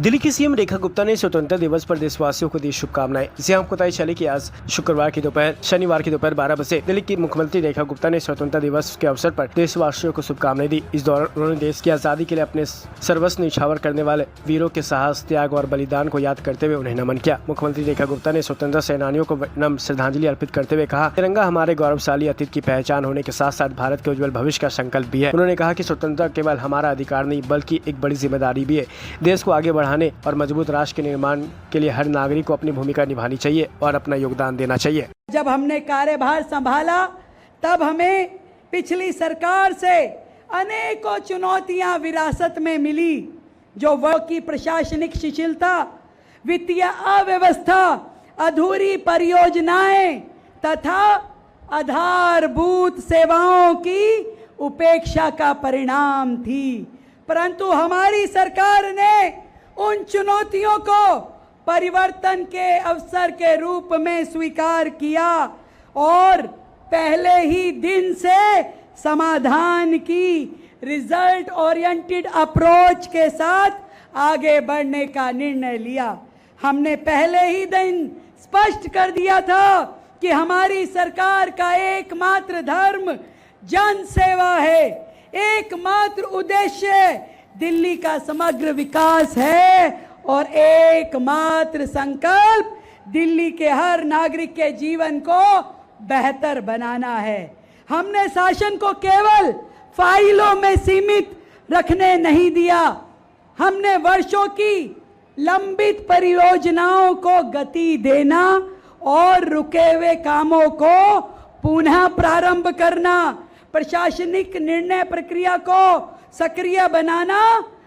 दिल्ली की सीएम रेखा गुप्ता ने स्वतंत्रता दिवस पर देशवासियों को दी शुभकामनाएं। जिसे आपको पता चले कि आज शनिवार की दोपहर 12 बजे दिल्ली की मुख्यमंत्री रेखा गुप्ता ने स्वतंत्रता दिवस के अवसर पर देशवासियों को शुभकामनाएं दी। इस दौरान उन्होंने देश की आजादी के लिए अपने सर्वस्व न्यौछावर करने वाले वीरों के साहस, त्याग और बलिदान को याद करते हुए उन्हें नमन किया। मुख्यमंत्री रेखा गुप्ता ने स्वतंत्रता सेनानियों को नम्र श्रद्धांजलि अर्पित करते हुए कहा, तिरंगा हमारे गौरवशाली अतीत की पहचान होने के साथ साथ भारत के उज्जवल भविष्य का संकल्प भी है। उन्होंने कहा कि स्वतंत्रता केवल हमारा अधिकार नहीं बल्कि एक बड़ी जिम्मेदारी भी है। देश को आगे बढ़ाने और मजबूत राष्ट्र के निर्माण के लिए हर नागरिक को अपनी भूमिका निभानी चाहिए और अपना योगदान देना चाहिए। जब हमने कार्यभार संभाला तब हमें पिछली सरकार से अनेकों चुनौतियां विरासत में मिली, जो वो की प्रशासनिक शिथिलता, वित्तीय अव्यवस्था, अधूरी परियोजनाएं तथा आधारभूत सेवाओं की उपेक्षा का परिणाम थी। परंतु हमारी सरकार ने उन चुनौतियों को परिवर्तन के अवसर के रूप में स्वीकार किया और पहले ही दिन से समाधान की रिजल्ट ओरिएंटेड अप्रोच के साथ आगे बढ़ने का निर्णय लिया। हमने पहले ही दिन स्पष्ट कर दिया था कि हमारी सरकार का एकमात्र धर्म जन सेवा है, एकमात्र उद्देश्य दिल्ली का समग्र विकास है और एकमात्र संकल्प दिल्ली के हर नागरिक के जीवन को बेहतर बनाना है। हमने शासन को केवल फाइलों में सीमित रखने नहीं दिया, हमने वर्षों की लंबित परियोजनाओं को गति देना और रुके हुए कामों को पुनः प्रारंभ करना, प्रशासनिक निर्णय प्रक्रिया को सक्रिय बनाना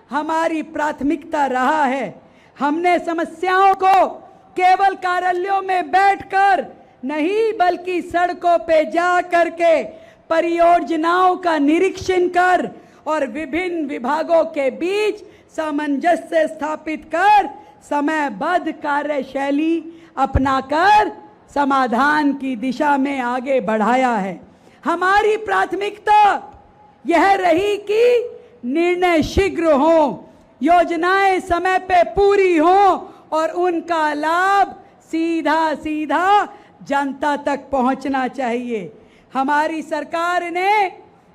हमारी प्राथमिकता रहा है। हमने समस्याओं को केवल कार्यालयों में बैठकर नहीं बल्कि सड़कों पे जा करके परियोजनाओं का निरीक्षण कर और विभिन्न विभागों के बीच सामंजस्य स्थापित कर समयबद्ध कार्यशैली अपनाकर समाधान की दिशा में आगे बढ़ाया है। हमारी प्राथमिकता यह रही कि निर्णय शीघ्र हो, योजनाएं समय पे पूरी हो और उनका लाभ सीधा जनता तक पहुंचना चाहिए। हमारी सरकार ने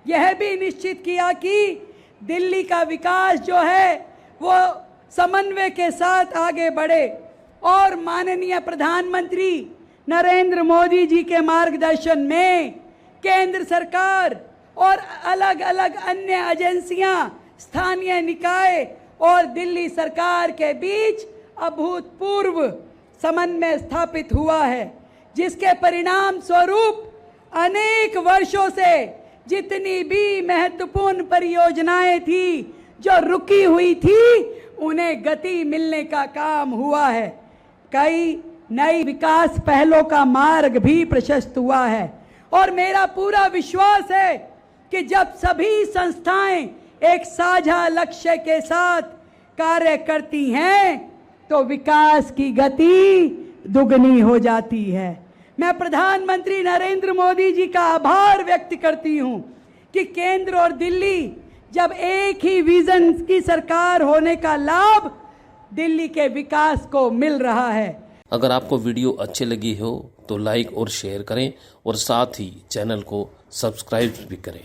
यह भी निश्चित किया कि दिल्ली का विकास जो है वो समन्वय के साथ आगे बढ़े और माननीय प्रधानमंत्री नरेंद्र मोदी जी के मार्गदर्शन में केंद्र सरकार और अलग अलग अन्य एजेंसियां, स्थानीय निकाय और दिल्ली सरकार के बीच अभूतपूर्व समन्वय स्थापित हुआ है, जिसके परिणाम स्वरूप अनेक वर्षों से जितनी भी महत्वपूर्ण परियोजनाएं थी जो रुकी हुई थी उन्हें गति मिलने का काम हुआ है। कई नई विकास पहलों का मार्ग भी प्रशस्त हुआ है और मेरा पूरा विश्वास है कि जब सभी संस्थाएं एक साझा लक्ष्य के साथ कार्य करती हैं तो विकास की गति दुगनी हो जाती है। मैं प्रधानमंत्री नरेंद्र मोदी जी का आभार व्यक्त करती हूं कि केंद्र और दिल्ली जब एक ही विजन की सरकार होने का लाभ दिल्ली के विकास को मिल रहा है। अगर आपको वीडियो अच्छी लगी हो तो लाइक और शेयर करें और साथ ही चैनल को सब्सक्राइब भी करें।